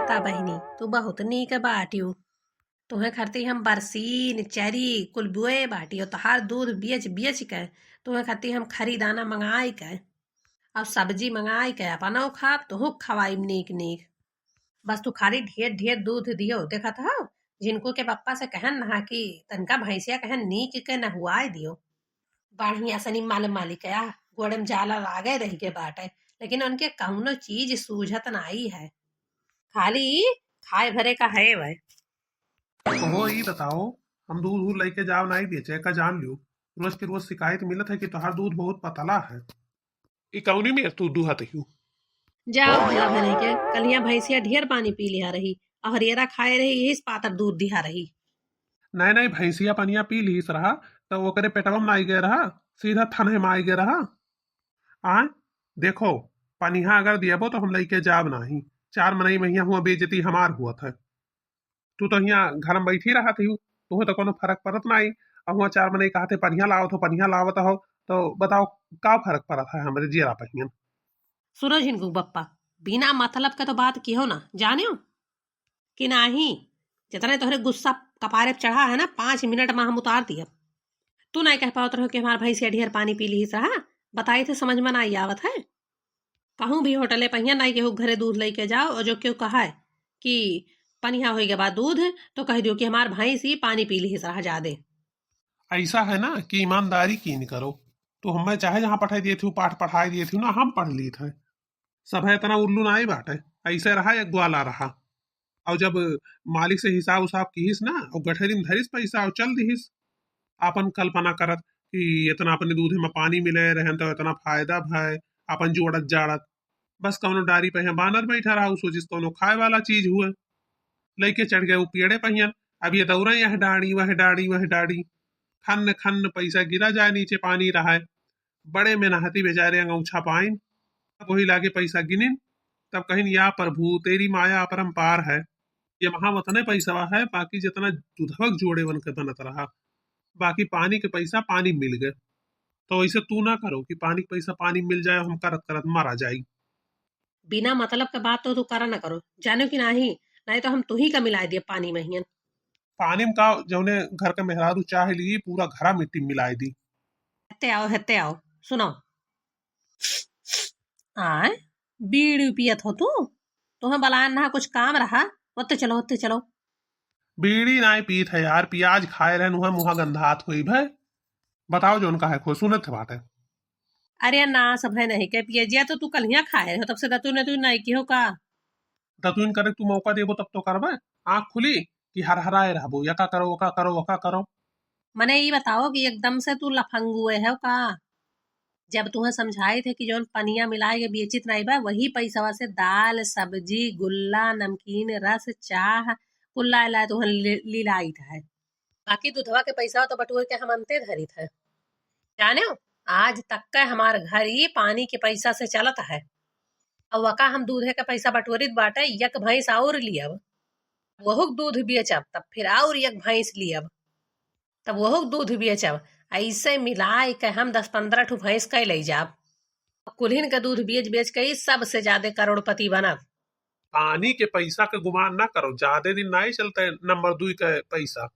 पता बहिनी तू बहुत नीक बाटियो। तुम्हें खरती हम बरसीन चरी कुल बुए बाटियो तहार दूध बेच बेच के तुम्हें खरती हम खरीदाना मंगाई के और सब्जी मंगाई के अपनो खाब तुहू खवाई नीक नीक। बस तू खाली ढेर ढेर दूध दियो देखा था जिनको के पप्पा से कहन ना कि तनका भैंसिया कहन नीक के नहुआए दियो बढ़िया सनी माल मालिकया गोड़म जाला लागे रही के बाटे लेकिन उनके कौनो चीज सूझत नाई है खाली खाए भरे का है वह। तो हो ई बताओ, हम दूध दूध लेके जाओ नहीं बेचे का जान लियो। रोज के रोज शिकायत मिलत है कि तोहार दूध बहुत पतला है। ई कौनी में तू दुहत हूँ। जाओ भला भले के कलिया भैंसिया ढेर पानी पी लिया रही और हरियरा खाए रही यही पातर दूध दिहा रही। नहीं नहीं, भैंसिया पनिया पी ली रहा तो वो करे पेटवा में आई गए रहा, सीधा थने में आई गए रहा। आ देखो, पनिया अगर दियबो तो हम लेके जाब नहीं। 4 महीने महिया हुआ बेजती हमार हुआ था। तू तो यहाँ घर में बैठी रहा थी, तुम्हें तो कोनो फर्क पड़त नहीं। और हुआ 4 महीने कहते पनिया लावत हो पनिया लावत हो, तो बताओ का फर्क पड़ा था हमारे जीरा पहियन। सुनो झिनकू बप्पा बिना मतलब का तो बात की हो ना जानियो कि नहीं जितने तोहरे गुस्सा कपारे पे चढ़ा है ना 5 मिनट में हम उतार दिया। तू नहीं कह पाओ तो कि हमारा भैंसिया ढेर पानी पी ली रहा बताई थे समझ में नहीं आवत है। कहूँ भी होटले पहिया नहीं केहू घरे दूध लेके जाओ और जो क्यों कहा है कि पनिया होई के बाद दूध तो कह दियो कि हमार भैंस ही पानी पी ली रहा ज्यादा। ऐसा है ना कि ईमानदारी की नहीं करो। तो हमें चाहे जहाँ पढ़ाई दिए थे पाठ पढ़ाई दिए थे ना, हम पढ़ लिए थे। सब है इतना उल्लू ना ही बाटे। ऐसे रहा या ग्वाला रहा। और जब मालिक से हिसाब उसाब कीस ना और गठरी में धरिस पैसा और चल दीस अपन कल्पना करत कि इतना अपने दूध में पानी मिले रहन तो इतना फायदा भय अपन जोड़त जाड़त। बस कौनो डारी पे बानर बैठा रहा सोचिस कौनो खाए वाला चीज हुए, लेके चढ़ गए वो पेड़े पहियन। अब ये दौरा यह डाड़ी वह डाड़ी वह डाड़ी, खन खन पैसा गिरा जाए नीचे पानी रहा है। बड़े मेहनती बेचारे अंगूछा पाइन, वही लागे पैसा गिनिन। तब कहीं या प्रभु तेरी माया अपरंपार है। ये महावतने पैसा है, बाकी जितना दुधवक जोड़े बन के बनत रहा, बाकी पानी के पैसा पानी मिल गए। तो ऐसे तू ना करो कि पानी के पैसा पानी मिल जाए हम करत करत मारा जाई। बिना मतलब का बात तो तू करा ना करो जानो कि नहीं नहीं तो हम तू ही का मिला दिए पानी में ही। पानी में का जौने घर के मेहरारू चाह ली पूरा घरा मिट्टी मिलाई दी। हेते आओ सुनो आय बीड़ी पियत हो तू तुम्हें बलान ना कुछ काम रहा होते चलो। बीड़ी नाई पीत है यार, प्याज खाए रहन वह मुहा गंधात हुई भाई। बताओ जो उनका है खो सुनत थे बात है। अरे ना सब है नहीं के पियजिया तो तू कल खाए हो तब से तू ने तू नहीं की हो का। ततुइन करे तू मौका देबो तब तो करबे। आँख खुली कि हर हराए रहबो, यका करो वका करो वका करो। मने ये बताओ कि एकदम से तू लफंगुए है का। जब तुम्हें समझाए थे कि जो पनिया मिलाए के बेचित नहीं बा वही पैसा से दाल सब्जी गुल्ला नमकीन रस चाह कुल्ला ला तुम्हें लीलाई था। बाकी दूधवा के पैसा तो बटुए के हम अंते धरी थे जाने हो? आज तक का हमारे घर ही पानी के पैसा से चलता है और वका हम दूधे का पैसा बटोरित बाटे यक भैंस और लियब वह दूध बेचब तब फिर और एक भैंस लियब तब वह दूध बेचब ऐसे मिलाए के हम 10-15 ठू भैंस के ले जाब कुल्हिन का दूध बेच बेच के ही सबसे ज्यादा करोड़पति बनब। पानी के पैसा के गुमान ना करो, ज्यादा दिन नहीं चलते नंबर 2 के पैसा।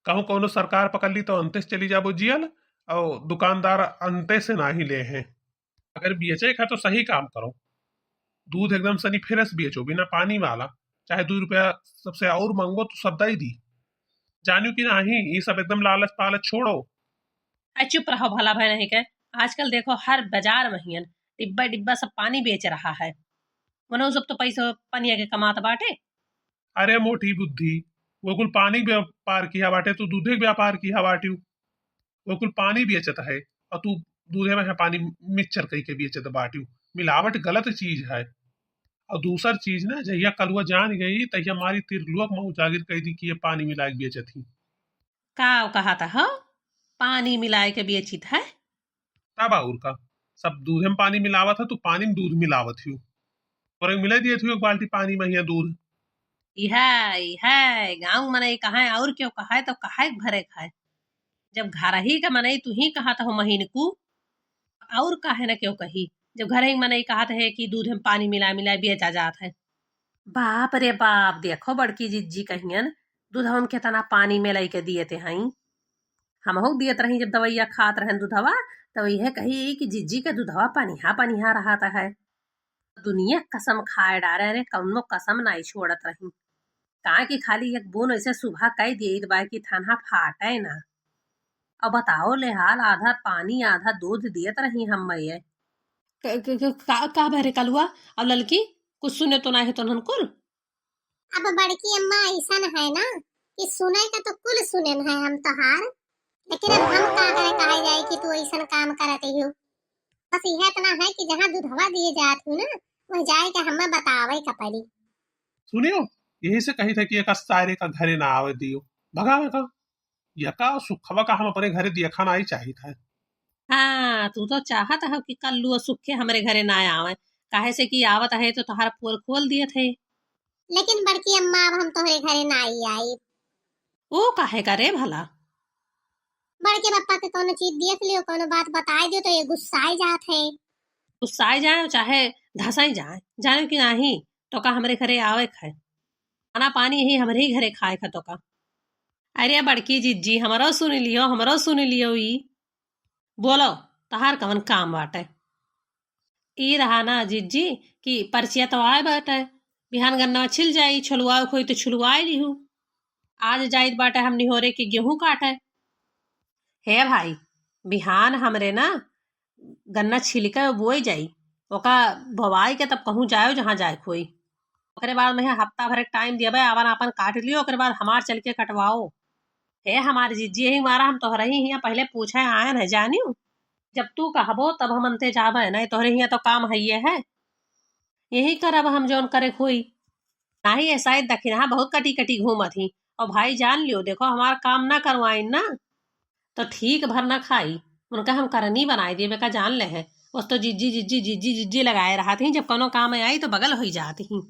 कहूँ कोनो सरकार पकड़ ली तो अंते से चली जाबो जियल, और दुकानदार अंते से ना ही ले हैं। अगर बेचे का तो सही काम करो। दूध एकदम सनी फ्रेश बेचो बिना पानी वाला, चाहे 2 रुपया सबसे और मांगो तो सब दे दी। जानियो कि नहीं ये सब एकदम लालच पालच छोड़ो। चुप रहो भला भाई नहीं के आजकल देखो हर बाजार में ही डिब्बा डिब्बा सब पानी बेच रहा है मनो सब तो पैसा पनिया के कमात बाटे। अरे मोटी बुद्धि, वो कुल पानी के व्यापार किया बाटे तू दूधे के व्यापार किया बाटी। वो कुल पानी बेचत है और तू दूधे में है पानी मिक्सचर कही के बेचत बाटी। मिलावट गलत चीज है। और दूसर चीज ना जहिया कल वो जान गई तहिया हमारी तिरलुआ मऊ जागिर कही दी कि ये पानी मिला के बेचत ही। का कहा था हाँ पानी मिलाए के बेचित है। तब और का सब दूधे में पानी मिलावत है, तू पानी में दूध मिलावत ही। और मिला दिए थे एक बाल्टी पानी में ही दूध। है गाँव मने कहा है और क्यों कहा है तो कहा भरे खाए जब घर ही का मनई तू ही कहा था महीन को और काहे ना क्यों कही जब घर ही मनई कहा है कि दूध में पानी मिला मिला बेचा जात है। बाप रे बाप, देखो बड़की जिज्जी कहियन दूधवा में कितना पानी में लई के दिए थे हई। हमहू दियत रही जब दवैया खात रहन दूधवा, तो यह कही कि जिज्जी के दूधवा पनिहा पनिहा रहा है। दुनिया कसम खाए डारे रे, कौनो कसम नहीं छोड़त रही। काहे कि खाली एक बूंद ऐसे सुबह कह दिए बा कि थाना फाटे ना। अब बताओ ले हाल, आधा पानी आधा दूध दियत रही हम मैये। का भरे कलुआ? अब ललकी कुछ सुने तो नहीं है तो कुल। अब बड़की अम्मा ऐसा है ना कि सुने का तो कुल सुने है हम तोहार, लेकिन अब हम का करे कहे जाए कि तू ऐसा काम करते हो। बस यह इतना है कि जहाँ दूधवा दिए जात हूँ ना, वह जाए के हमें बतावे का पड़ी। सुनियो, यही से कही था कि एक सारे का घरे ना आवे दियो, भगावे का यका सुखवा का हम अपने घरे देखा ना ही चाहिए था। हाँ, तू तो चाहत है कि कल्लू सुखे हमरे घरे ना आवे, काहे से कि आवत है तो तोहार पोल खोल दिए थे। लेकिन बड़की अम्मा अब हम तोहरे घरे ना आई। ओ काहे करे भला? बड़के पापा के कोनो चीज देख लियो, कोनो बात बताए दियो तो ये गुस्साए जात है। गुस्साए जाए चाहे धसाई जाए, जाने कि नहीं तो का हमरे घरे आवे खाए, खाना पानी यही हमरे ही घरे खाए खा तो का। अरे बड़की जिज्जी हमरो सुन लियो, हमरो सुन लियो। ई बोलो तहार कवन काम बाटे? ई रहा ना जिज्जी कि पर्चिया तो आए बाटे, बिहान गन्ना छिल जाई, छुलवाओ खोई तो छुलवाए लिहू। आज जाइत बाटे हम निहोरे के गेहूं काटे। हे भाई, बिहान हमरे ना गन्ना छिलके बोई जाई, ओका भवाई के तब कहूँ जायो जहाँ जाए खोई। ओकरे बाद में हफ्ता भर टाइम दिया भाई, आवन आपन काट लियो, ओकरे बाद हमार चल के कटवाओ। हे हमारी जिज्जी यही मारा हम तोहरे ही हियाँ पहले पूछे आयन है जानियो। जब तू कहबो तब हम अंते जावे, नहीं तोहरे हियाँ तो काम है ये है, यही करब हम जौन करे खोई। नाही ऐसा ही दखिना बहुत कटी कटी घूमत ही, और भाई जान लियो देखो हमार काम ना करवाइन ना तो ठीक भर ना खाई। उनका हम करनी बनाई दिए बेका जान ले है, उस तो जिज्जी जिज्जी जिज्जी जिज्जी लगाए रहा थी, जब कोनो काम में आई तो बगल हो जाती ही।